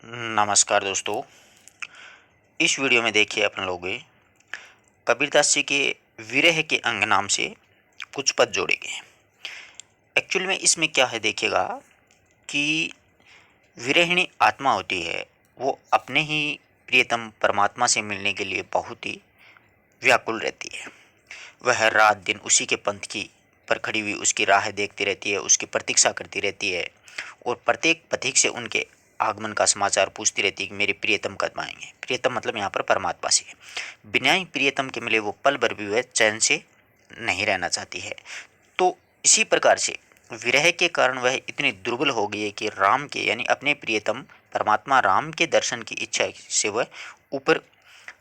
नमस्कार दोस्तों। इस वीडियो में देखिए अपन लोग कबीरदास जी के विरह के अंग नाम से कुछ पद जोड़े गए हैं। एक्चुअल में इसमें क्या है देखिएगा कि विरहिणी आत्मा होती है, वो अपने ही प्रियतम परमात्मा से मिलने के लिए बहुत ही व्याकुल रहती है। वह रात दिन उसी के पंथ की पर खड़ी हुई उसकी राह देखती रहती है, उसकी प्रतीक्षा करती रहती है और प्रत्येक पथिक से उनके आगमन का समाचार पूछती रहती है कि मेरे प्रियतम कब आएंगे। प्रियतम मतलब यहाँ पर परमात्मा से। बिना ही प्रियतम के मिले वो पल भर भी वह चैन से नहीं रहना चाहती है। तो इसी प्रकार से विरह के कारण वह इतनी दुर्बल हो गई है कि राम के यानी अपने प्रियतम परमात्मा राम के दर्शन की इच्छा से वह ऊपर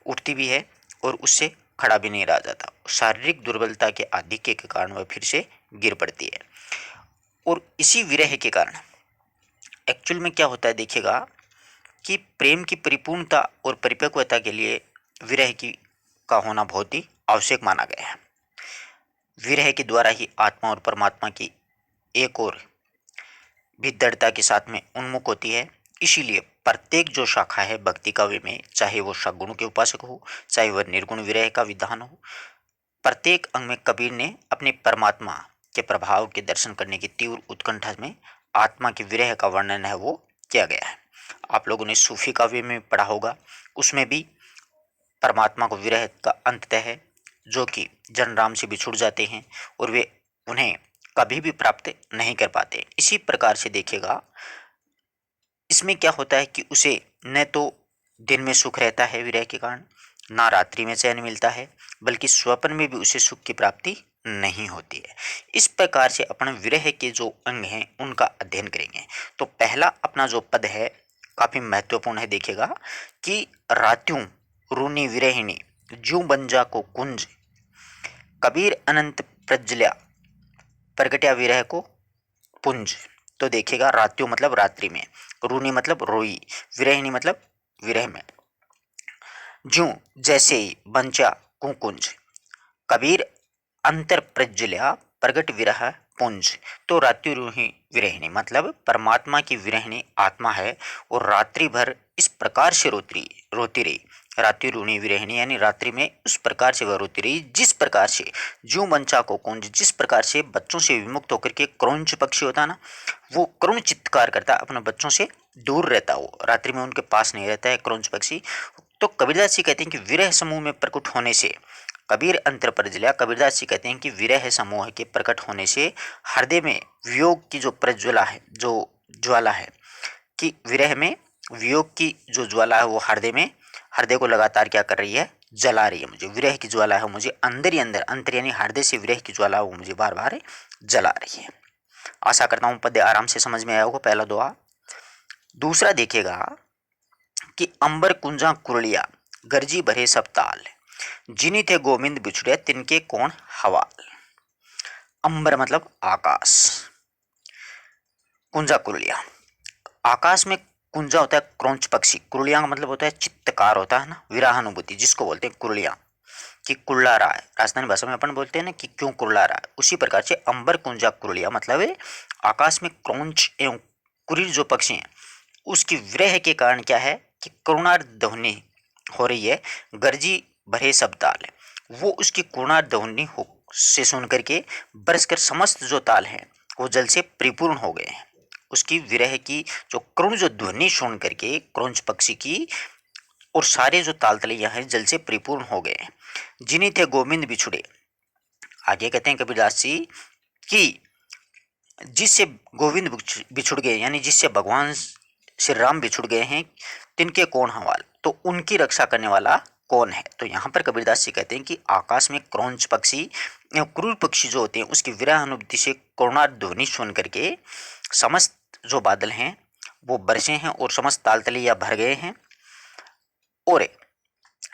उठती भी है और उससे खड़ा भी नहीं रहा जाता। शारीरिक दुर्बलता के आधिक्य के कारण वह फिर से गिर पड़ती है। और इसी विरह के कारण एक्चुअल में क्या होता है देखिएगा कि प्रेम की परिपूर्णता और परिपक्वता के लिए विरह की का होना बहुत ही आवश्यक माना गया है। विरह के द्वारा ही आत्मा और परमात्मा की एक और भी दृढ़ता के साथ में उन्मुख होती है। इसीलिए प्रत्येक जो शाखा है भक्ति काव्य में, चाहे वो सगुण के उपासक हो, चाहे वह निर्गुण विरह का विधान हो, प्रत्येक अंग में कबीर ने अपने परमात्मा के प्रभाव के दर्शन करने की तीव्र उत्कंठा में आत्मा के विरह का वर्णन है वो किया गया है। आप लोगों ने सूफी काव्य में पढ़ा होगा, उसमें भी परमात्मा को विरह का अंततः है जो कि जन राम से बिछुड़ जाते हैं और वे उन्हें कभी भी प्राप्त नहीं कर पाते। इसी प्रकार से देखिएगा इसमें क्या होता है कि उसे न तो दिन में सुख रहता है विरह के कारण, ना रात्रि में चैन मिलता है, बल्कि स्वप्न में भी उसे सुख की प्राप्ति नहीं होती है। इस प्रकार से अपन विरह के जो अंग हैं उनका अध्ययन करेंगे। तो पहला अपना जो पद है काफी महत्वपूर्ण है। देखिएगा कि रात्यों रूनी विरहिणी ज्यों बंजा को कुंज, कबीर अनंत प्रज्वल्या प्रगट्या विरह को पुंज। तो देखिएगा रात्यों मतलब रात्रि में, रूनी मतलब रोई, विरहिणी मतलब विरह में, ज्यों जैसे ही, बंचा कुकुंज, कबीर अंतर प्रज्वल्या प्रगट विरह पुंज। तो रात्रि रूही विरहिणी मतलब परमात्मा की विरहिणी आत्मा है और रात्रि भर इस प्रकार से रोती रोती रही। रात्रि रूणी विरहिणी यानी रात्रि में उस प्रकार से वह रोती रही जिस प्रकार से ज्यों बंचा को कुंज, जिस प्रकार से बच्चों से विमुक्त होकर के क्रौंच पक्षी होता ना, वो करुण चित्कार करता अपने बच्चों से दूर रहता, वो रात्रि में उनके पास नहीं रहता है क्रौंच पक्षी। तो कबीरदास जी कहते हैं कि विरह समूह में प्रकट होने से कबीर अंतर प्रज्वल्या, कबीरदास जी कहते हैं कि विरह समूह के प्रकट होने से हृदय में वियोग की जो प्रज्वला है, जो ज्वाला है, कि विरह में वियोग की जो ज्वाला है वो हृदय को लगातार क्या कर रही है, जला रही है। मुझे विरह की ज्वाला है मुझे अंदर ही अंदर, अंतर यानी हृदय से विरह की ज्वाला वो मुझे बार बार जला रही है। आशा करता हूँ पद्य आराम से समझ में आया होगा, पहला दुआ। दूसरा देखिएगा कि अंबर कुंजा कुरलिया गर्जी भरे सब ताल, जिनी थे गोविंद बिछुड़े तिनके कौन हवाल। अंबर मतलब आकाश, कुंजा कुरलिया आकाश में, कुंजा होता है क्रौंच पक्षी, कुरलिया का मतलब होता है चित्तकार होता है ना, विराहानुभूति जिसको बोलते हैं कुरलिया, कि कुल्ला रहा है। राजस्थानी भाषा में अपन बोलते हैं ना कि क्यों कुल्ला रहा है, उसी प्रकार से अंबर कुंजा कुरलिया मतलब है आकाश में क्रौंच एवं कुरीर जो पक्षी हैं उसकी विरह के कारण क्या है कि करुणार्ध ध्वनि हो रही है। गर्जी भरे सब ताल, वो उसकी करुणार्ध ध्वनि हो से सुन करके बरसकर समस्त जो ताल हैं वो जल से परिपूर्ण हो गए हैं। उसकी विरह की जो करुण जो ध्वनि सुन करके क्रौंच पक्षी की और सारे जो ताल तलैया हैं जल से परिपूर्ण हो गए हैं। जिन्हीं थे गोविंद बिछुड़े, आगे कहते हैं कबीरदास जी कि जिससे गोविंद बिछुड़ गए यानी जिससे भगवान श्री राम बिछुड़ गए हैं, तिनके कौन हवाल, तो उनकी रक्षा करने वाला कौन है। तो यहाँ पर कबीरदास जी कहते हैं कि आकाश में क्रौंच पक्षी या क्रूर पक्षी जो होते हैं उसकी विरह अनुभूति से करुणा ध्वनि सुन करके समस्त जो बादल हैं वो बरसे हैं और समस्त ताल तलैया भर गए हैं। और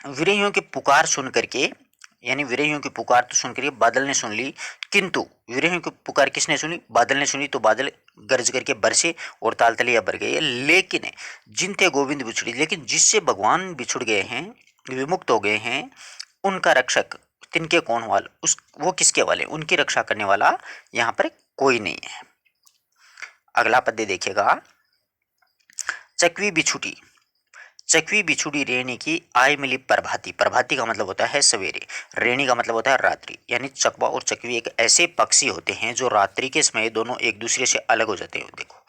विरहियों की पुकार सुन करके, यानी विरहियों की पुकार तो सुन करके बादल ने सुन ली, किंतु विरहियों की पुकार किसने सुनी, बादल ने सुनी। तो बादल गरज करके बरसे और ताल तलैया भर गए। लेकिन जिन थे गोविंद बिछुड़ी, लेकिन जिससे भगवान बिछुड़ गए हैं, विमुक्त हो गए हैं, उनका रक्षक तिनके कौन वाल, उस वो किसके वाले, उनकी रक्षा करने वाला यहाँ पर कोई नहीं है। अगला पद्य देखिएगा, चकवी बिछुटी, चकवी बिछुड़ी रेणी की आय मिली प्रभाती। प्रभाती का मतलब होता है सवेरे, रेणी का मतलब होता है रात्रि। यानी चकवा और चकवी एक ऐसे पक्षी होते हैं जो रात्रि के समय दोनों एक दूसरे से अलग हो जाते हैं। देखो,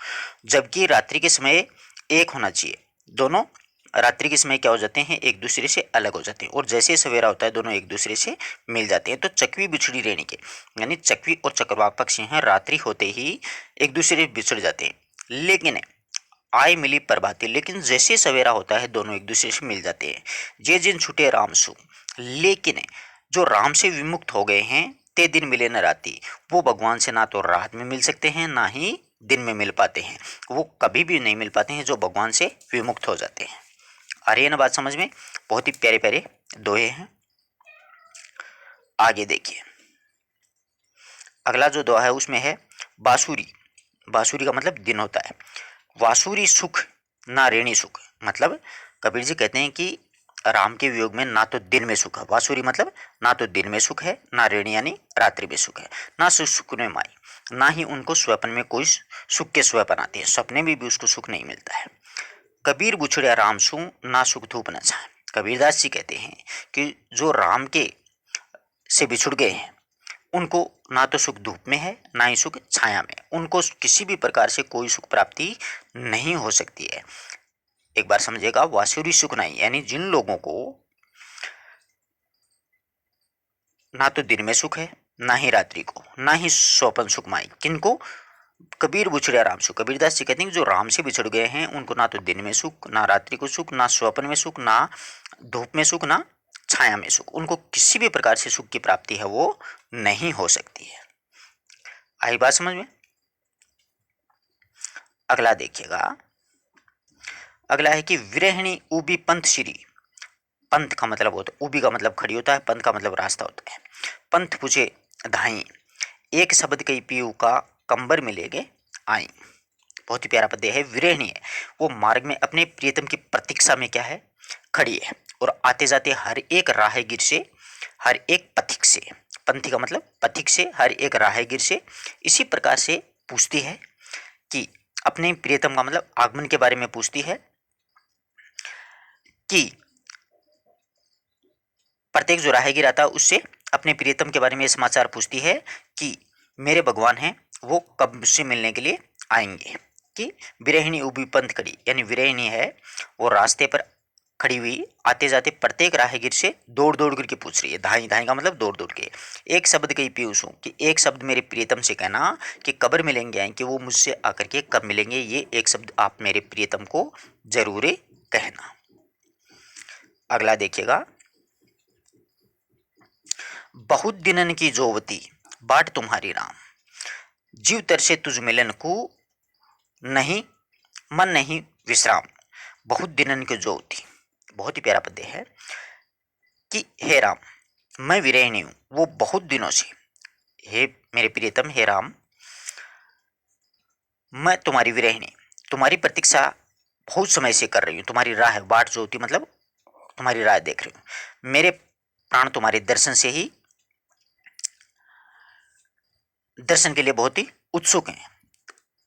जबकि रात्रि के समय एक होना चाहिए, दोनों रात्रि के समय क्या हो जाते हैं, एक दूसरे से अलग हो जाते हैं, और जैसे सवेरा होता है दोनों एक दूसरे से मिल जाते हैं। तो चकवी बिछड़ी रेणी के, यानी चकवी और चक्रवाक पक्षी हैं, रात्रि होते ही एक दूसरे से बिछड़ जाते हैं। लेकिन आय मिली प्रभाती, लेकिन जैसे सवेरा होता है दोनों एक दूसरे से मिल जाते हैं। जे जिन छूटे राम सु, लेकिन जो राम से विमुक्त हो गए हैं, ते दिन मिले न राती, वो भगवान से ना तो रात में मिल सकते हैं ना ही दिन में मिल पाते हैं। वो कभी भी नहीं मिल पाते हैं जो भगवान से विमुक्त हो जाते हैं। आ रही है ना बात समझ में? बहुत ही प्यारे प्यारे दोहे हैं। आगे देखिए, अगला जो दोहा है उसमें है बांसुरी। बांसुरी का मतलब दिन होता है। वासुरी सुख ना रेणी सुख, मतलब कबीर जी कहते हैं कि राम के वियोग में ना तो दिन में सुख है, वासुरी मतलब ना तो दिन में सुख है, ना रेणी यानी रात्रि में सुख है, ना सुख में माई, ना ही उनको स्वप्न में कोई सुख के स्वप्न आते हैं, सपने में भी उसको सुख नहीं मिलता है। कबीर बुछड़िया राम सु, ना सुख धूप न छाए। कबीरदास जी कहते हैं कि जो राम के से बिछुड़ गए हैं उनको ना तो सुख धूप में है ना ही सुख छाया में, उनको किसी भी प्रकार से कोई सुख प्राप्ति नहीं हो सकती है। एक बार समझिएगा, वासुरी सुख नहीं, यानी जिन लोगों को ना तो दिन में सुख है ना ही रात्रि को, ना ही स्वपन सुख माई, किनको? कबीर बुछड़िया राम सुख। कबीरदास जी कहते हैं कि जो राम से बिछड़ गए हैं उनको ना तो दिन में सुख, ना रात्रि को सुख, ना स्वप्न में सुख, ना धूप में सुख, ना छाया में सुख, उनको किसी भी प्रकार से सुख की प्राप्ति है वो नहीं हो सकती है। आई बात समझ में? अगला देखिएगा, अगला है कि विरहिणी उबी पंथ श्री। पंथ का मतलब होता है, उबी का मतलब खड़ी होता है, पंथ का मतलब रास्ता होता है। पंथ पूछे धाई, एक शब्द कई पीऊ का कंबर मिलेगे आई। बहुत ही प्यारा पद्य है। विरहिणी है, वो मार्ग में अपने प्रियतम की प्रतीक्षा में क्या है, खड़ी है, और आते जाते हर एक राहगीर से, हर एक पथिक से, पंथी का मतलब पथिक से, हर एक राहगीर से इसी प्रकार से पूछती है कि अपने प्रियतम का मतलब आगमन के बारे में पूछती है कि प्रत्येक जो राहगीर आता है उससे अपने प्रियतम के बारे में समाचार पूछती है कि मेरे भगवान हैं वो कब से मिलने के लिए आएंगे। कि विरहिणी उबी पंथ खड़ी, यानी विरहिणी है वो रास्ते पर खड़ी हुई आते जाते प्रत्येक राहगीर से दौड़ दौड़ करके पूछ रही है। धाई, धाई का मतलब दौड़ दौड़ के। एक शब्द कही पीयूष हूँ, कि एक शब्द मेरे प्रियतम से कहना कि कब मिलेंगे, आए कि वो मुझसे आकर के कब मिलेंगे, ये एक शब्द आप मेरे प्रियतम को जरूर कहना। अगला देखिएगा, बहुत दिनन की जोवती बाट तुम्हारी राम, जीव तरसे तुझ मिलन को नहीं मन नहीं विश्राम। बहुत दिनन की जोवती, बहुत ही प्यारा पद्य है कि हे राम, मैं विरहिणी हूं, वो बहुत दिनों से, हे मेरे प्रियतम, हे राम, मैं तुम्हारी विरहिणी, तुम्हारी प्रतीक्षा बहुत समय से कर रही हूँ, तुम्हारी राह बाट जो होती मतलब तुम्हारी राह देख रही हूँ। मेरे प्राण तुम्हारे दर्शन से ही, दर्शन के लिए बहुत ही उत्सुक हैं,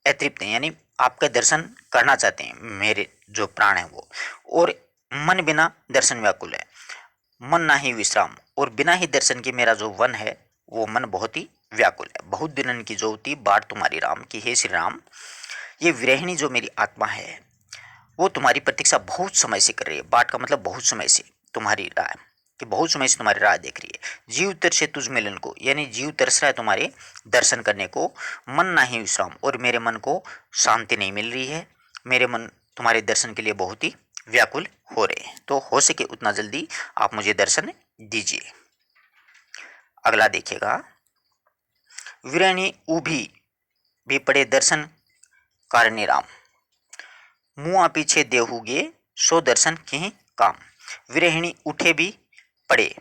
अतृप्त हैं, यानी आपका दर्शन करना चाहते हैं मेरे जो प्राण है वो। और मन बिना दर्शन व्याकुल है, मन ना ही विश्राम, और बिना ही दर्शन के मेरा जो वन है वो मन बहुत ही व्याकुल है। बहुत दिनन की ज्योति बाट तुम्हारी राम, की हे श्री राम, ये विरहिणी जो मेरी आत्मा है वो तुम्हारी प्रतीक्षा बहुत समय से कर रही है। बाट का मतलब बहुत समय से, तुम्हारी राह, कि बहुत समय से तुम्हारी राह देख रही है। जीव तरसे तुझ मिलन को, यानी जीव तरस रहा है तुम्हारे दर्शन करने को। मन ना ही विश्राम, और मेरे मन को शांति नहीं मिल रही है, मेरे मन तुम्हारे दर्शन के लिए बहुत ही व्याकुल हो रहे हैं। तो हो सके उतना जल्दी आप मुझे दर्शन दीजिए। अगला देखिएगा, विरणी उभी भी पड़े दर्शन कारणी राम, मुआ पीछे देहुगे सो दर्शन की काम। विरहिणी उठे भी पड़े,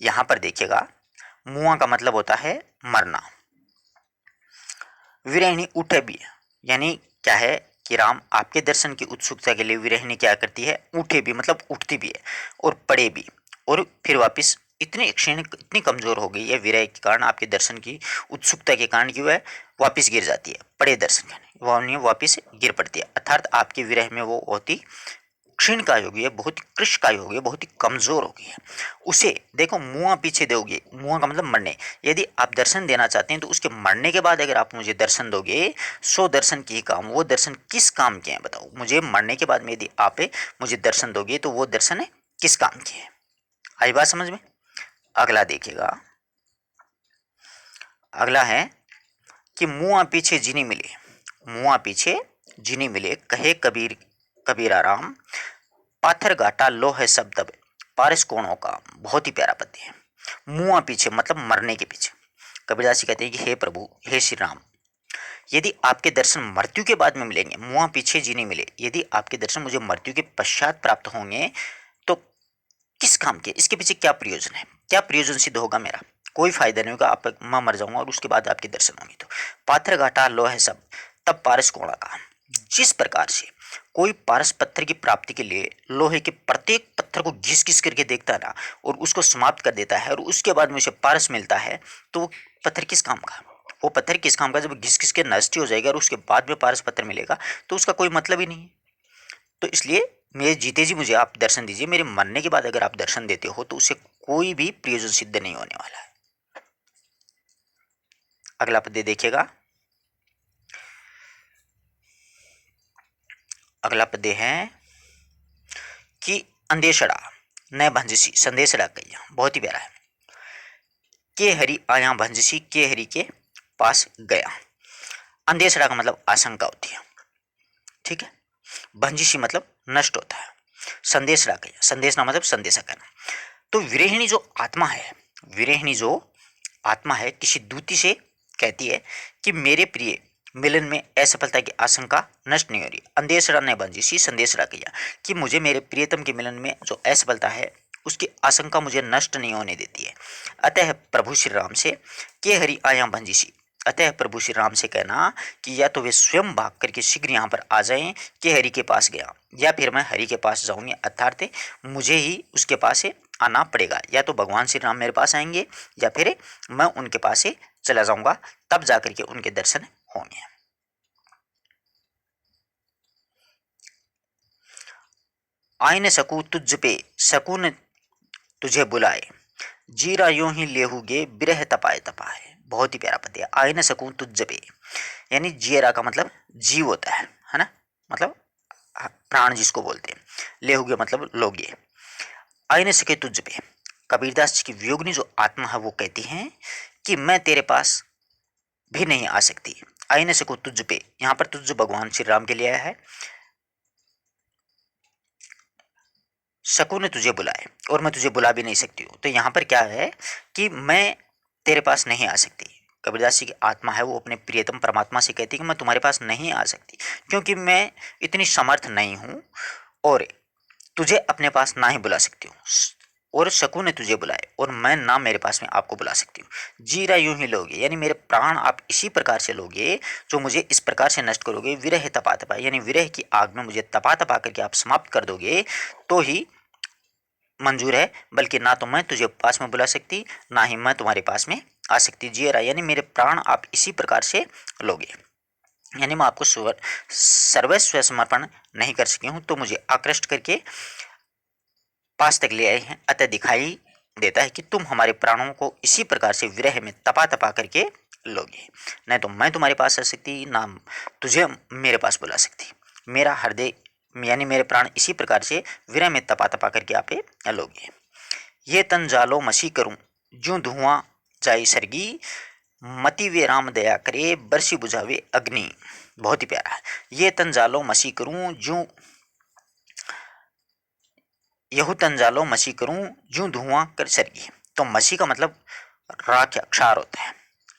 यहां पर देखिएगा मुआ का मतलब होता है मरना। विरहिणी उठे भी, यानी क्या है कि राम आपके दर्शन की उत्सुकता के लिए विरहिणी क्या करती है, उठे भी मतलब उठती भी है, और पड़े भी, और फिर वापस इतनी क्षीण, इतनी कमजोर हो गई है विरह के कारण, आपके दर्शन की उत्सुकता के कारण, क्यों है वापिस गिर जाती है। पड़े दर्शन करने, वावनी वापिस गिर पड़ती है, अर्थात आपके विरह में वो बहुत ही क्षीण काय हो गई है, बहुत ही कृश काय हो गई है, बहुत ही कमजोर हो गई है। उसे देखो मुआ पीछे दोगे, मुआ का मतलब मरने, यदि आप दर्शन देना चाहते हैं तो उसके मरने के बाद अगर आप मुझे दर्शन दोगे, सो दर्शन की ही काम, वो दर्शन किस काम के हैं बताओ मुझे, मरने के बाद में यदि आप मुझे दर्शन दोगे तो वो दर्शन किस काम के हैं। आई बात समझ में। अगला देखिएगा, अगला है कि मुआ पीछे जिनी मिले, मुआ पीछे जिनी मिले, कहे कबीर कबीरा राम, पाथर घाटा लो है सब दब, पारस कोणों का। बहुत ही प्यारा पद्य है। मुआ पीछे मतलब मरने के पीछे। कबीरदास जी कहते हैं कि हे प्रभु, हे श्री राम, यदि आपके दर्शन मृत्यु के बाद में मिलेंगे, मुआ पीछे जी नहीं मिले, यदि आपके दर्शन मुझे मृत्यु के पश्चात प्राप्त होंगे तो किस काम के, इसके पीछे क्या प्रयोजन है, क्या प्रयोजन सिद्ध होगा मेरा, कोई फायदा नहीं होगा। आप मैं मर जाऊंगा और उसके बाद आपके दर्शन होंगे। तो पाथर घाटा लो है सब, तब पारस कोणा का। जिस प्रकार से कोई पारस पत्थर की प्राप्ति के लिए लोहे के प्रत्येक पत्थर को घिस घिस करके देखता है ना, और उसको समाप्त कर देता है, और उसके बाद में उसे पारस मिलता है, तो वो पत्थर किस काम का, वो पत्थर किस काम का, जब घिस घिस के नष्ट हो जाएगा और उसके बाद में पारस पत्थर मिलेगा तो उसका कोई मतलब ही नहीं है। तो इसलिए मेरे जीते जी मुझे आप दर्शन दीजिए, मेरे मरने के बाद अगर आप दर्शन देते हो तो उससे कोई भी प्रयोजन सिद्ध नहीं होने वाला है। अगला पद्य देखिएगा, अगला पद्य है कि अंदेशड़ा न भंजसी, संदेशड़ा कैया। बहुत ही प्यारा है। के हरि आया भंजसी, के हरि के पास गया। अंदेशड़ा का मतलब आशंका होती है, ठीक है। भंजसी मतलब नष्ट होता है। संदेशड़ा कैया, संदेश ना मतलब संदेशा कहना। तो विरहिणी जो आत्मा है, विरहिणी जो आत्मा है, किसी दूती से कहती है कि मेरे प्रिय मिलन में असफलता की आशंका नष्ट नहीं हो रही। अंदेशरा ने बंजिशी संदेशरा किया कि मुझे मेरे प्रियतम के मिलन में जो असफलता है उसकी आशंका मुझे नष्ट नहीं होने देती है। अतः प्रभु श्री राम से के हरि आया भंजिशी, अतः प्रभु श्री राम से कहना कि या तो वे स्वयं भाग करके शीघ्र यहाँ पर आ जाएं कि हरि के पास गया, या फिर मैं हरि के पास जाऊंगी, अर्थात मुझे ही उसके पास से आना पड़ेगा। या तो भगवान श्री राम मेरे पास आएंगे या फिर मैं उनके पास से चला जाऊंगा, तब जाकर के उनके दर्शन होंगे। आय न सकूं तुझ पे, सकून तुझे बुलाए, जीरा यूं ही लेहुगे बिरह तपाए तपाए। बहुत ही प्यारा पद्य। आय न सकूं तुझ पे, यानी जीरा का मतलब जीव होता है ना, मतलब प्राण जिसको बोलते हैं। लेहुगे मतलब लोगे। आय न सके तुझ पे, कबीरदास जी की वियोगनी जो आत्मा है वो कहती है कि मैं तेरे पास भी नहीं आ सकती। आय न सकूं तुझ पे, यहाँ पर तुझ भगवान श्री राम के लिए आया है। सकूं ने तुझे बुलाए और मैं तुझे बुला भी नहीं सकती हूँ, तो यहाँ पर क्या है कि मैं तेरे पास नहीं आ सकती। कबीरदास जी की आत्मा है वो अपने प्रियतम परमात्मा से कहती है कि मैं तुम्हारे पास नहीं आ सकती, क्योंकि मैं इतनी समर्थ नहीं हूँ और तुझे अपने पास ना ही बुला सकती हूँ, और सकून ने तुझे बुलाए और मैं ना मेरे पास में आपको बुला सकती हूँ। जीरा यूं ही लोगे, यानी मेरे प्राण आप इसी प्रकार से लोगे जो मुझे इस प्रकार से नष्ट करोगे। विरह तपा तपा, यानी विरह की आग में मुझे तपा तपा करके आप समाप्त कर दोगे तो ही मंजूर है, बल्कि ना तो मैं तुझे पास में बुला सकती, ना ही मैं तुम्हारे पास में आ सकती। जीरा यानी मेरे प्राण आप इसी प्रकार से लोगे, यानी मैं आपको सर्वस्व समर्पण नहीं कर सकी हूँ, तो मुझे आकृष्ट करके पास तक ले आए हैं। अतः दिखाई देता है कि तुम हमारे प्राणों को इसी प्रकार से विरह में तपा तपा करके लोगे। नहीं तो मैं तुम्हारे पास आ सकती, ना तुझे मेरे पास बुला सकती। मेरा हृदय यानी मेरे प्राण इसी प्रकार से विरह में तपा तपा करके आप लोगे। ये तन जालो मसी करूं, ज्यों धुआं जाई सरगी, मति वे राम दया करे, बरसी बुझावे अग्नि। बहुत ही प्यारा है। ये तन जालो मसी करूं, ज्यों यहू तंजालो मसी करूं, ज्यों धुआं कर सरगी। तो मसी का मतलब राख या क्षार होता है,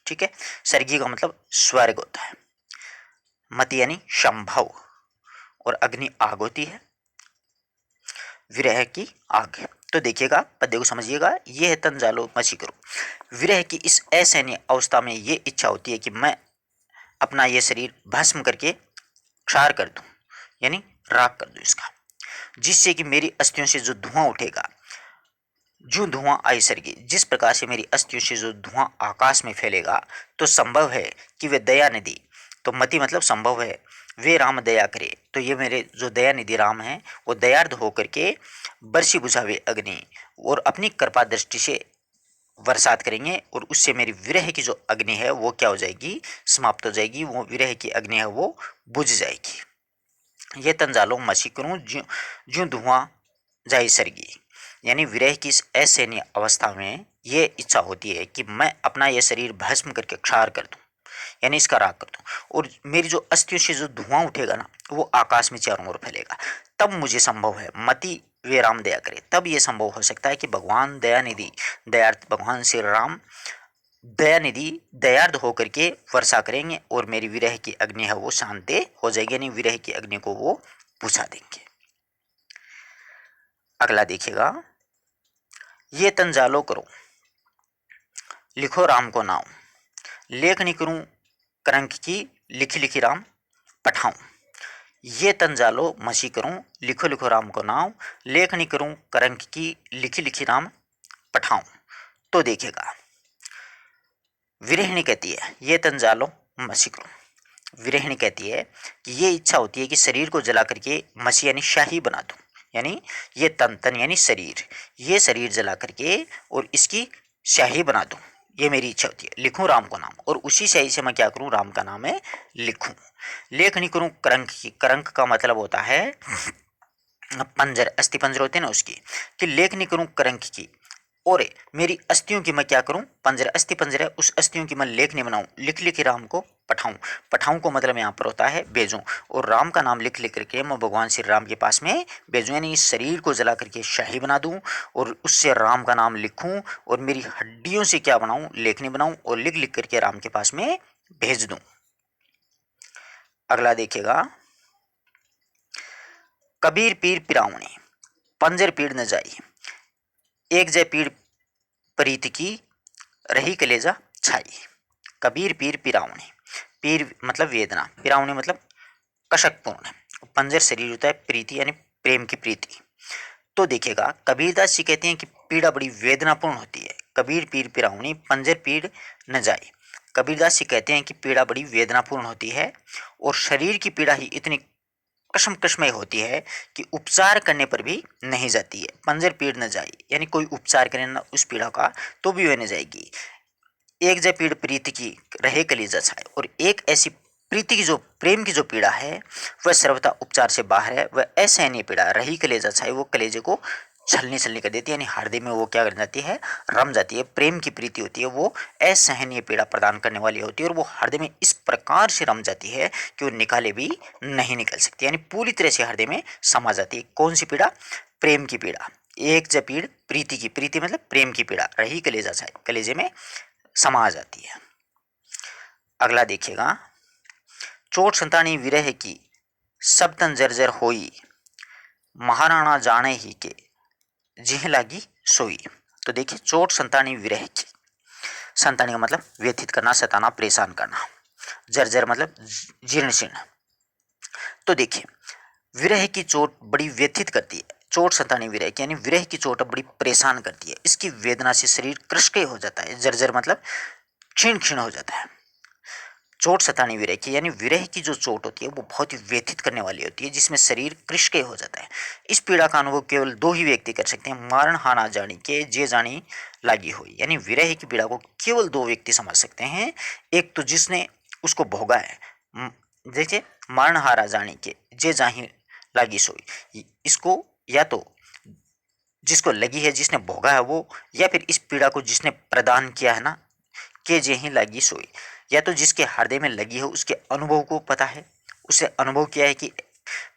ठीक है। सरगी का मतलब स्वर्ग होता है। मति यानी संभव, और अग्नि आग होती है, विरह की आग है। तो देखिएगा पद्य को समझिएगा। ये है तंजालो मसी करूं, विरह की इस असहनीय अवस्था में ये इच्छा होती है कि मैं अपना ये शरीर भस्म करके क्षार कर दूं, यानी राख कर दूं इसका, जिससे कि मेरी अस्थियों से जो धुआं उठेगा, जो धुआं आई सरगी, जिस प्रकार से मेरी अस्थियों से जो धुआं आकाश में फैलेगा, तो संभव है कि वे दया नदी तो मति मतलब संभव है, वे राम दया करे, तो ये मेरे जो दया निधि राम हैं वो दयार्द होकर के बरसी बुझावे अग्नि, और अपनी कृपा दृष्टि से बरसात करेंगे, और उससे मेरी विरह की जो अग्नि है वो क्या हो जाएगी, समाप्त हो जाएगी, वो विरह की अग्नि है वो बुझ जाएगी। ये तंजालो मसी करूँ ज्यों ज्यों धुआं जाए सरगी, यानी विरह की इस असहनीय अवस्था में ये इच्छा होती है कि मैं अपना यह शरीर भस्म करके क्षार कर दूं, यानी इसका राग कर दूं, और मेरी जो अस्थियों से जो धुआं उठेगा ना वो आकाश में चारों ओर फैलेगा। तब मुझे संभव है मति वे राम दया करे, तब ये संभव हो सकता है कि भगवान दयानिधि दयार्थ भगवान श्री राम दयानिधि दयार्द होकर के वर्षा करेंगे, और मेरी विरह की अग्नि है वो शांत हो जाएगी, यानी विरह की अग्नि को वो बुझा देंगे। अगला देखिएगा, ये तंजालो करो लिखो राम को नाम, लेखनी करूं करंक की लिखी लिखी राम पठाऊं। ये तंजालो मसी करूं लिखो लिखो राम को नाम, लेखनी करूं करंक की लिखी लिखी राम पठाऊं। तो देखिएगा, विरहिणी कहती है ये तंजालो मसी करूं, विरहिणी कहती है कि ये इच्छा होती है कि शरीर को जला करके मसी यानी शाही बना दूं, यानी ये तन तन यानी शरीर, ये शरीर जला करके और इसकी शाही बना दूं, ये मेरी इच्छा होती है। लिखूं राम को नाम, और उसी शाही से मैं क्या करूं, राम का नाम है लिखूं। लेख नहीं करूं करंक की, करंक का मतलब होता है पंजर, अस्थि पंजर होते हैं ना उसकी, कि लेख नहीं करूं करंक की, और मेरी अस्थियों की मैं क्या करूं, पंजर अस्थि पंजर है उस अस्थियों की मैं लेख नहीं बनाऊं, लिख लिख राम को पठाऊं। पठाऊं को मतलब यहाँ पर होता है भेजूं, और राम का नाम लिख लिख करके मैं भगवान श्री राम के पास में भेजूं, यानी इस शरीर को जला करके शाही बना दूं, और उससे राम का नाम लिखूं, और मेरी हड्डियों से क्या बनाऊं, लेखनी बनाऊं, और लिख लिख करके राम के पास में भेज दूं। अगला देखिएगा, कबीर पीर पिरावणे पंजर पीड़ न जाई, एक जय पीड़ प्रीत की रही कलेजा छाई। कबीर पीर पिरावणे, पीर मतलब वेदना, पिरावणे मतलब कशकपूर्ण, पंजर शरीर होता है, प्रीति यानी प्रेम की प्रीति। तो देखिएगा, कबीरदास जी कहते हैं कि पीड़ा बड़ी वेदनापूर्ण होती है, कबीर पीर पिरावणी पंजर पीड़ न जाए। कबीरदास जी कहते हैं कि पीड़ा बड़ी वेदनापूर्ण होती है, और शरीर की पीड़ा ही इतनी कशमकशमय होती है कि उपचार करने पर भी नहीं जाती है। पंजर पीड़ न जाए, यानी कोई उपचार करे ना उस पीड़ा का तो भी वह न जाएगी। एक जय पीड़ प्रीति की रहे कलेजा छाए, और एक ऐसी प्रीति की जो प्रेम की जो पीड़ा है वह सर्वथा उपचार से बाहर है, वह असहनीय पीड़ा रही कलेजा छाए, वो कलेजे को छलनी छलनी कर देती है, यानी हृदय में वो क्या कर जाती है, रम जाती है। प्रेम की प्रीति होती है वो असहनीय पीड़ा प्रदान करने वाली होती है, और वो हृदय में इस प्रकार से रम जाती है कि वो निकाले भी नहीं निकल सकती, यानी पूरी तरह से हृदय में समा जाती है। कौन सी पीड़ा, प्रेम की पीड़ा। एक जय पीड़ प्रीति की, प्रीति मतलब प्रेम की पीड़ा, रही कलेजा छाए, कलेजे में समा जाती है। अगला देखिएगा, चोट संतानी विरह की सब तन जर्जर होई, महाराणा जाने ही के जिह लागी सोई। तो देखिए, चोट संतानी विरह की, संतानी का मतलब व्यथित करना, सताना, परेशान करना, जर्जर मतलब जीर्ण शीर्ण। तो देखिए, विरह की चोट बड़ी व्यथित करती है, चोट संतानी विरह की, यानी विरह की चोट बड़ी परेशान करती है, इसकी वेदना से शरीर कृशके हो जाता है, जर्जर मतलब क्षीण क्षीण हो जाता है। चोट सतानी विरह की, यानी विरह की जो चोट होती है वो बहुत ही व्यथित करने वाली होती है, जिसमें शरीर कृशके हो जाता है। इस पीड़ा का अनुभव केवल दो ही व्यक्ति कर सकते हैं, मारण हाना जानी के जे जानी लागी हुई, यानी विरह की पीड़ा को केवल दो व्यक्ति समझ सकते हैं। एक तो जिसने उसको भोगा है, देखिए, मारण हारा जानी के जे जाही लागी सोई, इसको या तो जिसको लगी है, जिसने भोगा है वो, या फिर इस पीड़ा को जिसने प्रदान किया है ना, के जे ही लागी सोई, या तो जिसके हृदय में लगी है उसके अनुभव को पता है, उसे अनुभव किया है कि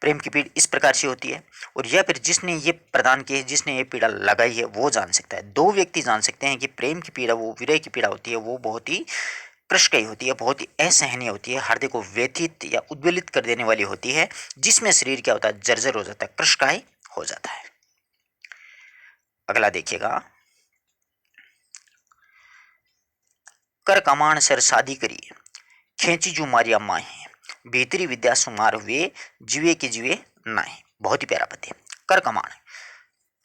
प्रेम की पीड़ा इस प्रकार से होती है, और या फिर जिसने ये प्रदान की है, जिसने ये पीड़ा लगाई है वो जान सकता है। दो व्यक्ति जान सकते हैं कि प्रेम की पीड़ा, वो विरह की पीड़ा होती है वो बहुत ही कृशकयी होती है, बहुत ही असहनीय होती है, हृदय को व्यथित या उद्वेलित कर देने वाली होती है, जिसमें शरीर क्या होता है, जर्जर हो जाता है, कृशकाय हो जाता है। अगला देखिएगा, कर कमान सर शादी करी, खेची जू मारिया माही, भीतरी विद्या सुमार हुए, जीवे के जीवे नाहे। बहुत ही प्यारा पद्य। कर कमान,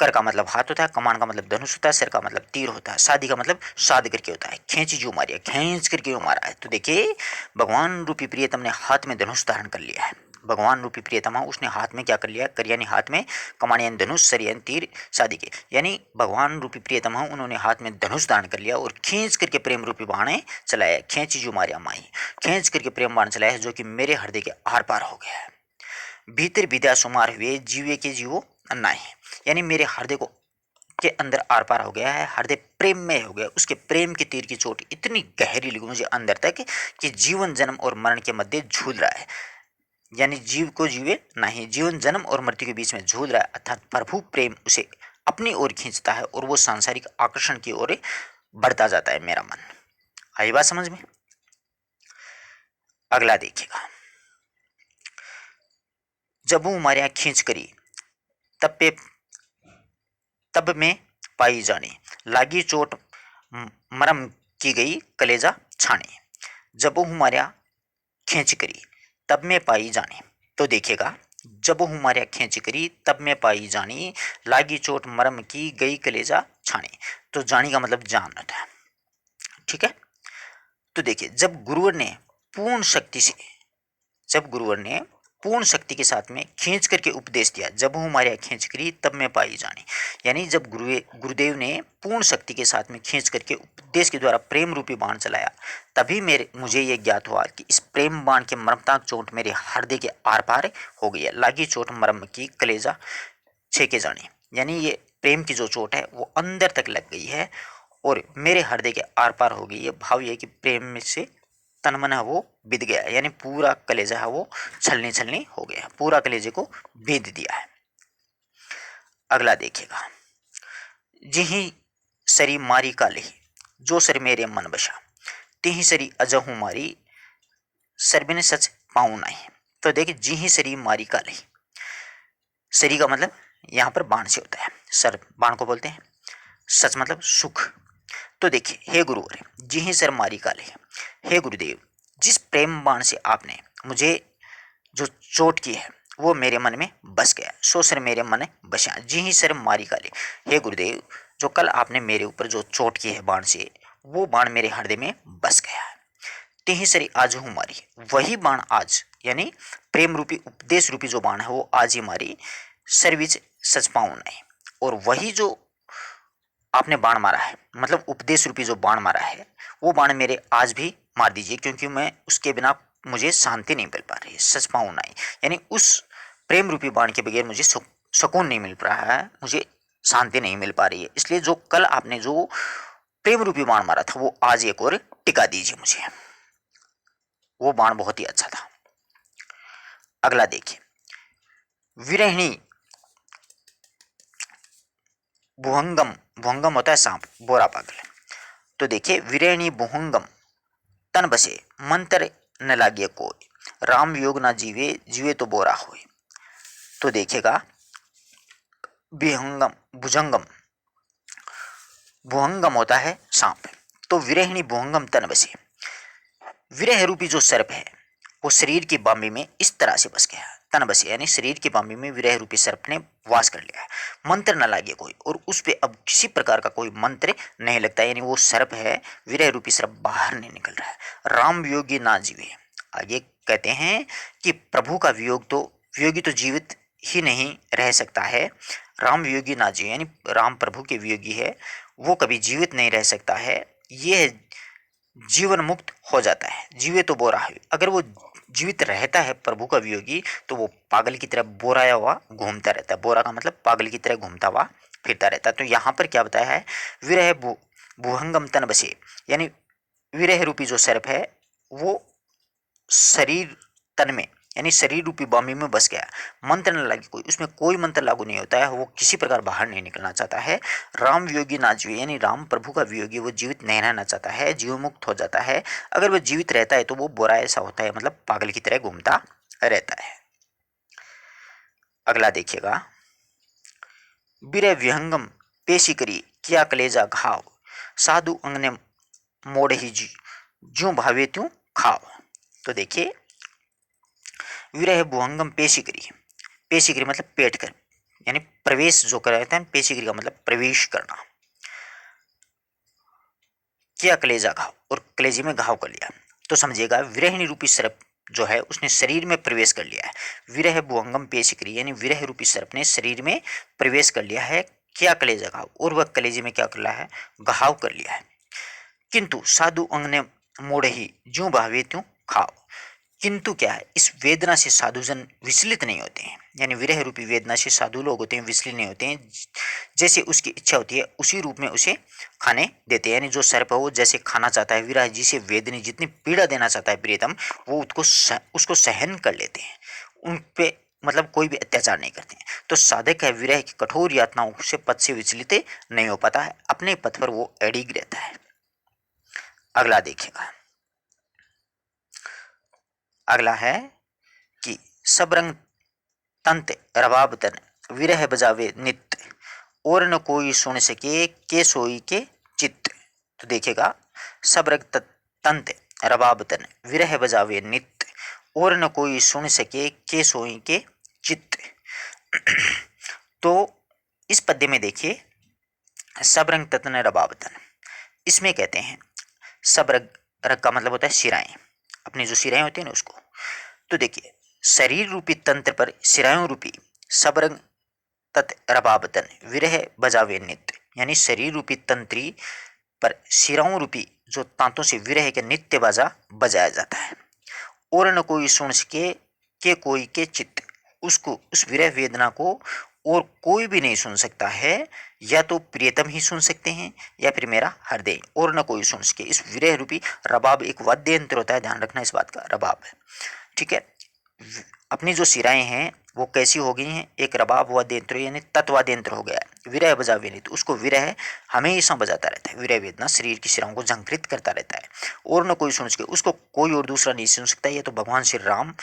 कर का मतलब हाथ होता है, कमान का मतलब धनुष होता है, सिर का मतलब तीर होता है, शादी का मतलब साध करके होता है। खींची जो मारी है, खींच करके जो मारा है। तो देखिए भगवान रूपी प्रियतम ने हाथ में धनुष धारण कर लिया है। भगवान रूपी प्रियतमा उसने हाथ में क्या कर लिया, कर यानी हाथ में कमान यानी धनुष, सर यानी तीर, शादी के यानी भगवान रूपी प्रियतमा उन्होंने हाथ में धनुष धारण कर लिया और खींच करके प्रेम रूपी बाण चलाया। खींची जो मारिया माई, खींच करके प्रेम बाण चलाया है, जो कि मेरे हृदय के आर पार हो गया है। भीतर विद्या सुमार हुए जीवे के जीवो अन्ना है, यानी मेरे हृदय को के अंदर आर पार हो गया है, हृदय प्रेम में हो गया। उसके प्रेम की तीर की चोट इतनी गहरी लगी मुझे अंदर तक कि जीवन जन्म और मरण के मध्य झूल रहा है, यानी जीव को जीवे नहीं, जीवन जन्म और मृत्यु के बीच में झूल रहा है। अर्थात प्रभु प्रेम उसे अपनी ओर खींचता है और वो सांसारिक आकर्षण की ओर बढ़ता जाता है मेरा मन। आई बात समझ में? अगला देखिएगा, जब वो हमारे यहाँ खींच करी तब पे तब में पाई जानी, लागी चोट मरम की गई कलेजा छानी। जब वो हमारे यहाँ खींच करी तब में पाई जानी, तो देखिएगा जब वो हमारे यहाँ खींच करी तब में पाई जानी, लागी चोट मरम की गई कलेजा छानी। तो जानी का मतलब जान होता है, ठीक है। तो देखिए जब गुरुवर ने पूर्ण शक्ति के साथ में खींच करके उपदेश दिया, जब वो हमारे यहाँ खींच करी तब में पाई जानी, यानी जब गुरुदेव ने पूर्ण शक्ति के साथ में खींच करके उपदेश के द्वारा प्रेम रूपी बाण चलाया, तभी मुझे ये ज्ञात हुआ कि इस प्रेम बाण के मर्मनाक चोट मेरे हृदय के आर पार हो गई है। लागी चोट मरम की कलेजा छेके जानी, यानी ये प्रेम की जो चोट है वो अंदर तक लग गई है और मेरे हृदय के आर पार हो गई है। भाव ये कि प्रेम में से तन मन है वो बिद गया, यानी पूरा कलेजा है वो छलनी छलनी हो गया, पूरा कलेजे को बेद दिया है। अगला देखिएगा, जिही सरी मारी काली, जो सर मेरे मन बसा, तिही सरी अजहू मारी, सरबिन सच पाऊं नहीं। तो देखिए जिही सरी मारी काली, सरी का मतलब यहाँ पर बाण से होता है, सर बाण को बोलते हैं, सच मतलब सुख। तो देखिए हे गुरुवर, जिही सर मारी काली, हे गुरुदेव, जिस प्रेम बाण से आपने मुझे जो चोट की है वो मेरे मन में बस गया, सो सर मेरे मन बसा, जी ही सर मारी काली। हे गुरुदेव, जो कल आपने मेरे ऊपर जो चोट की है बाण से, वो बाण मेरे हृदय में बस गया है। तिही सरी आज हूँ मारी, वही बाण आज, यानी प्रेम रूपी उपदेश रूपी जो बाण है वो आज ही मारी, सरविच सच पाऊं नहीं। और वही जो आपने बाण मारा है, मतलब उपदेश रूपी जो बाण मारा है, वो बाण मेरे आज भी मार दीजिए, क्योंकि मैं उसके बिना मुझे शांति नहीं मिल पा रही है, सच पाऊं नहीं, यानी उस प्रेम रूपी बाण के बगैर मुझे सुकून नहीं मिल रहा है, मुझे शांति नहीं मिल पा रही है। इसलिए जो कल आपने जो प्रेम रूपी बाण मारा था वो आज एक और टिका दीजिए मुझे, वो बाण बहुत ही अच्छा था। अगला देखिए, विरहिणी भुहंगम, भुहंगम होता है सांप, बोरा पागल। तो देखिए विरहिणी भुहंगम तन बसे, मंत्र न लागे कोई, राम योग ना जीवे, जीवे तो बोरा होए। तो देखिएगा विहंगम भुजंगम, भुहंगम होता है सांप, तो विरहिणी भुहंगम तन बसे, विरह रूपी जो सर्प है वो शरीर की बामी में इस तरह से बस गया, तन बसे यानी शरीर की बामी में विरह रूपी सर्प ने वास कर लिया है। मंत्र न लागे कोई, और उस पे अब किसी प्रकार का कोई मंत्र नहीं लगता, यानी वो सर्प है, विरह रूपी सर्प बाहर नहीं निकल रहा है। राम वियोगी ना जीवे, आगे कहते हैं कि प्रभु का वियोग तो, वियोगी तो जीवित ही नहीं रह सकता है, राम वियोगी ना जीवे, यानी राम प्रभु के वियोगी है वो कभी जीवित नहीं रह सकता है, ये जीवन मुक्त हो जाता है, जीवे तो बोरा है। अगर वो जीवित रहता है प्रभु का वियोगी, तो वो पागल की तरह बोराया हुआ घूमता रहता है, बोरा का मतलब पागल की तरह घूमता हुआ फिरता रहता है। तो यहाँ पर क्या बताया है, विरह भुहंगम तन बसे, यानी विरह रूपी जो सर्प है वो शरीर तन में यानी शरीर रूपी बामी में बस गया, मंत्र न लगे कोई, उसमें कोई मंत्र लागू नहीं होता है, वो किसी प्रकार बाहर नहीं निकलना चाहता है। राम वियोगी ना जीवे, यानी राम प्रभु का वियोगी वो जीवित नहीं रहना चाहता है, जीव मुक्त हो जाता है। अगर वो जीवित रहता है तो वो बुरा ऐसा होता है, मतलब पागल की तरह घूमता रहता है। अगला देखिएगा, बिरह विहंगम पेशी करी, किया कलेजा घाव, साधु अंग ने मोड़ ही जी, ज्यों भावे त्यों खाओ। तो देखिए विरह भुहंगम पेशी करी, पेशी करी मतलब पेट कर, यानी प्रवेश जो करते हैं, पेशीक्रिया का मतलब प्रवेश करना। किया कलेजा घाव, और कलेजे में घाव कर लिया, तो समझिएगा विरहिणी रूपी सर्प जो है उसने शरीर में प्रवेश कर लिया है। विरह भुअंगम पेशिक्रिया यानी विरह रूपी सर्प ने शरीर में प्रवेश कर लिया है। क्या कलेजा घाव, और वह कलेजे में क्या कर लिया है, घाव कर लिया है। किंतु साधु अंग ने मोड़ ही ज्यों भावे त्यों खाओ। किंतु क्या है, इस वेदना से साधुजन विचलित नहीं होते हैं, यानी विरह रूपी वेदना से साधु लोग होते हैं विचलित नहीं होते हैं। जैसे उसकी इच्छा होती है उसी रूप में उसे खाने देते हैं, यानी जो सर्प है वो जैसे खाना चाहता है, विरह जिसे वेदनी जितनी पीड़ा देना चाहता है प्रियतम, वो उसको सहन कर लेते हैं, उन पे मतलब कोई भी अत्याचार नहीं करते हैं। तो साधक है विरह की कठोर यातनाओं से पथ से विचलित नहीं हो पाता है, अपने पथ पर वो अड़िग रहता है। अगला देखिएगा, अगला है कि सब रंग तंत रबाब तन विरह बजावे नित्य, और न कोई सुन सके के सोई के चित्त। तो देखिएगा, सब रंग तंत रबाब तन विरह बजावे नित्य, और न कोई सुन सके के सोई के चित्त। तो इस पद्य में देखिए, सब रंग तन रबाब तन, इसमें कहते हैं सब रग, रग का मतलब होता है शिराएं, अपनी जो शिराएं होती है ना उसको। तो देखिए, शरीर रूपी तंत्र पर शिराओं रूपी सबरंग तत् रबाबतन विरह बजावे नित्य, यानी शरीर रूपी तंत्री पर शिराओं रूपी जो तांतों से विरह के नित्य बाजा बजाया जाता है। और न कोई सुन सके के कोई के चित्त, उसको उस विरह वेदना को और कोई भी नहीं सुन सकता है, या तो प्रियतम ही सुन सकते हैं या फिर मेरा हृदय, और न कोई सुन सके। इस विरह रूपी रबाब एक वाद्य यंत्र होता है, ध्यान रखना इस बात का, रबाब है, ठीक है। अपनी जो शिराएं हैं वो कैसी हो गई हैं, एक रबाब वाद्य यंत्र यानी तत्वाद्य यंत्र हो गया है। विरह बजावे नहीं, तो उसको विरह हमेशा बजाता रहता है, विरह वेदना शरीर की शिराओं को झंकृत करता रहता है, और न कोई सुन सके, उसको कोई और दूसरा नहीं सुन सकता। ये तो भगवान श्री राम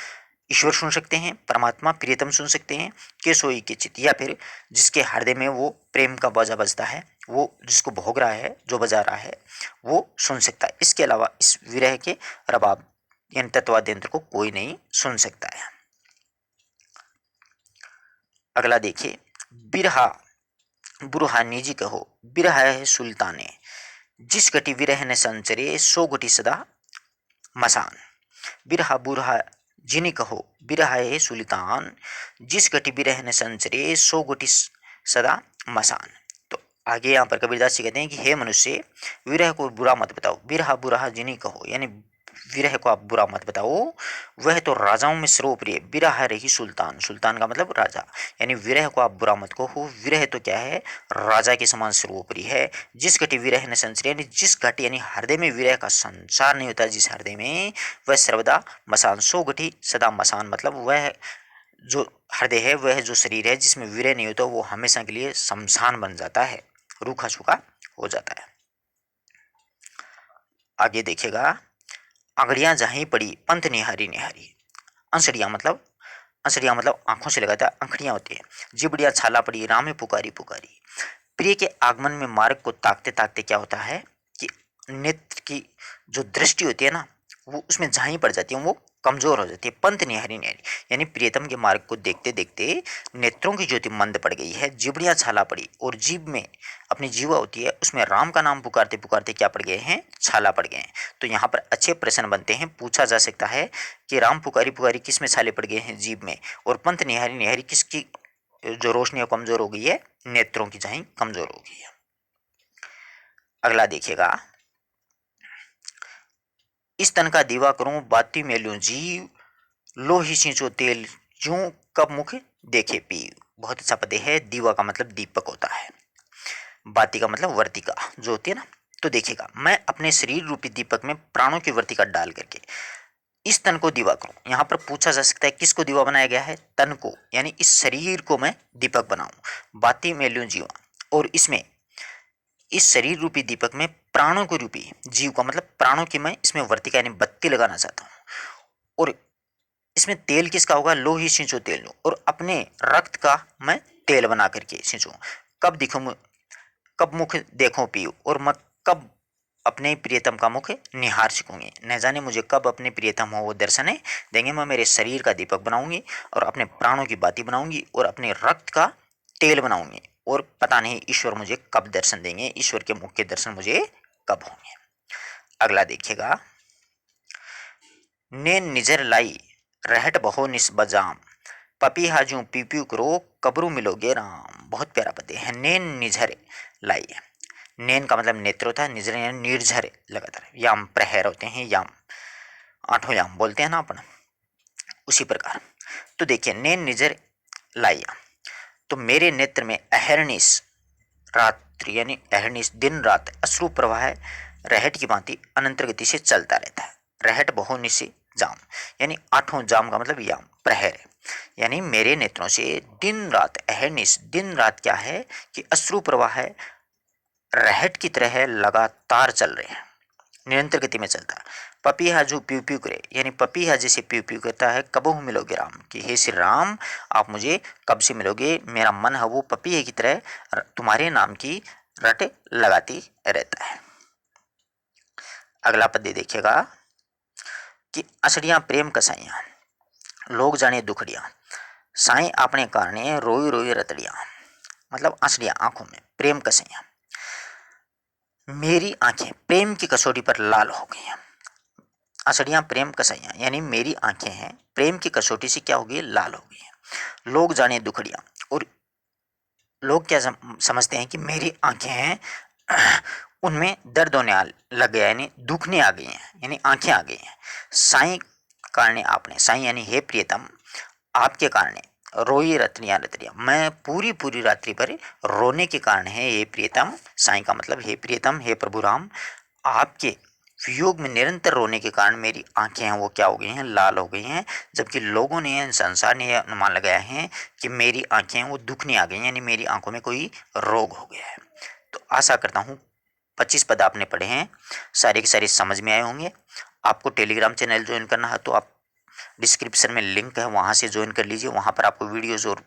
ईश्वर सुन सकते हैं, परमात्मा प्रियतम सुन सकते हैं, के सोई के चित, या फिर जिसके हृदय में वो प्रेम का बाजा बजता है, वो जिसको भोग रहा है, जो बजा रहा है, वो सुन सकता है। इसके अलावा इस विरह के रबाब यानी तत्वाद्य यंत्र को कोई नहीं सुन सकता है। अगला देखिए, बिरहा बुरहा निजी कहो, बिरहा है सुल्ताने, जिस घटी विरह ने संचरे सो घटी सदा मसान। बिरहा बुरहा जिनी कहो, बिरहा है सुल्तान, जिस घटी विरह ने संचरे सो घटी सदा मसान। तो आगे यहाँ पर कबीरदास जी कहते हैं कि हे मनुष्य, विरह को बुरा मत बताओ, बिरहा बुरहा जिनी कहो, यानी विरह को आप बुरा मत बताओ, वह तो राजाओं में सर्वप्रिय बिरह रही सुल्तान, सुल्तान का मतलब राजा, यानी विरह को आप बुरा मत कहो, विरह तो क्या है, राजा के समान सर्वोपरि है। जिस घटी विरह न संचरे, यानी जिस घटी यानी हृदय में विरह का संचार नहीं होता, जिस हृदय में, वह सर्वदा मसान, सो घटी सदा मसान, मतलब वह जो हृदय है, वह जो शरीर है जिसमें विरह नहीं होता, वो हमेशा के लिए शमशान बन जाता है, रूखा सूखा हो जाता है। आगे देखिएगा, आंगड़ियां जहीं पड़ी पंथ निहारी निहारी, अंसड़ियां मतलब आंखों से लगाता अंखड़ियां होती है। जिबड़िया छाला पड़ी रामे पुकारी पुकारी, प्रिय के आगमन में मार्ग को ताकते ताकते क्या होता है कि नेत्र की जो दृष्टि होती है ना, वो उसमें झाई पड़ जाती है, वो कमजोर हो जाती है। पंथ निहारी निहारी यानी प्रियतम के मार्ग को देखते देखते नेत्रों की ज्योति मंद पड़ गई है, जिबड़ियां छाला पड़ी, और जीभ में अपनी जीवा होती है, उसमें राम का नाम पुकारते पुकारते क्या पड़ गए हैं, छाला पड़ गए हैं। तो यहाँ पर अच्छे प्रश्न बनते हैं, पूछा जा सकता है कि राम पुकारी पुकारी किस में छाले पड़ गए हैं, जीभ में, और पंथ निहारी निहारी किसकी जो रोशनी कमजोर हो गई है, नेत्रों की झाई कमजोर हो गई है। अगला देखिएगा, इस तन का दीवा करूं बाती में लूं जीव, लो ही सींचो तेल यूं कब मुख देखे पी। बहुत अच्छा पद है। दीवा का मतलब दीपक होता है, बाती का मतलब वर्तिका जो होती है ना। तो देखिएगा, मैं अपने शरीर रूपी दीपक में प्राणों की वर्तिका डाल करके इस तन को दीवा करूं। यहां पर पूछा जा सकता है किसको दीवा बनाया गया है, तन को, यानी इस शरीर को मैं दीपक बनाऊं, बाती में लूं जीवा, और इसमें इस शरीर रूपी दीपक में प्राणों को रूपी जीव का मतलब प्राणों की मैं इसमें वर्तिका यानी बत्ती लगाना चाहता हूँ। और इसमें तेल किसका होगा, लो ही सिंचो तेल लो, और अपने रक्त का मैं तेल बना करके सिंचूं। कब दिखूं, कब मुख देखो पीऊं, और मैं कब अपने प्रियतम का मुख निहार सकूंगी। न जाने मुझे कब अपने प्रियतम हो वो दर्शन देंगे। मैं मेरे शरीर का दीपक बनाऊंगी और अपने प्राणों की बाती बनाऊंगी और अपने रक्त का टेल बनाऊंगी और पता नहीं ईश्वर मुझे कब दर्शन देंगे, ईश्वर के मुख के दर्शन मुझे कब होंगे। अगला देखिएगा, ने निजर लाई रहट बहो निस्बजाम पपीहाजू पी पी करो कबरू मिलोगे राम। बहुत प्यारा पद्य है। नेन निझर लाई, नेन का मतलब नेत्र होता है, निझर यानी निर्झर लगातार, याम प्रहर होते हैं, याम आठों याम बोलते हैं ना अपन, उसी प्रकार। तो देखिए, नेन निझर लाइया, तो मेरे नेत्र में अहरनिश रात्रि यानी अहरनिश दिन रात अश्रु प्रवाह रहट की भांति अनंतर गति से चलता रहता है। रहट बहुनिशि जाम यानी आठों जाम का मतलब याम प्रहर है, यानी मेरे नेत्रों से दिन रात अहरनिश, दिन रात क्या है कि अश्रु प्रवाह है रहट की तरह लगातार चल रहे हैं, निरंतर गति में चलता है। पपीहा जो प्यू प्यू करे यानी पपीहा जैसे प्यू प्यू करता है, कब हो मिलोगे राम, कि हे श्री राम आप मुझे कब से मिलोगे, मेरा मन है वो पपीहे की तरह तुम्हारे नाम की रट लगाती रहता है। अगला पद्य देखिएगा कि असड़ियां प्रेम कसाइयां लोग जाने दुखड़ियां साई अपने कारणे रोई रोई रतड़ियां, मतलब असड़ियां आंखों में, प्रेम कसैया, मेरी आंखें प्रेम की कसौटी पर लाल हो गई हैं। असड़ियां प्रेम कसैया यानी मेरी आंखें हैं प्रेम की कसौटी से क्या हो गई, लाल हो गई हैं। लोग जाने दुखड़ियां, और लोग क्या समझते हैं कि मेरी आंखें हैं उनमें दर्द होने लग गया, यानी दुखने आ गई हैं, यानी आंखें आ गई हैं। साई कारणे आपने, साई यानी हे प्रियतम आपके कारणे रोई रतनियां रतनियां, मैं पूरी पूरी रात्रि पर रोने के कारण है हे प्रियतम। साई का मतलब हे प्रियतम, हे प्रभु राम आपके वियोग में निरंतर रोने के कारण मेरी आंखें हैं वो क्या हो गई हैं, लाल हो गई हैं। जबकि लोगों ने, संसार ने यह अनुमान लगाया है कि मेरी आंखें वो दुखने आ गई हैं, यानी मेरी आंखों में कोई रोग हो गया है। तो आशा करता हूँ 25 पद आपने पढ़े हैं, सारे के सारे समझ में आए होंगे। आपको टेलीग्राम चैनल ज्वाइन करना है तो आप डिस्क्रिप्शन में लिंक है, वहाँ से ज्वाइन कर लीजिए। वहाँ पर आपको वीडियोज़ और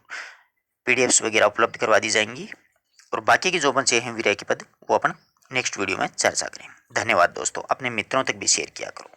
पीडीएफ्स वगैरह उपलब्ध करवा दी जाएंगी, और बाकी के जो बचे हैं विरह के पद वो अपन नेक्स्ट वीडियो में चर्चा करें। धन्यवाद दोस्तों, अपने मित्रों तक भी शेयर किया करो।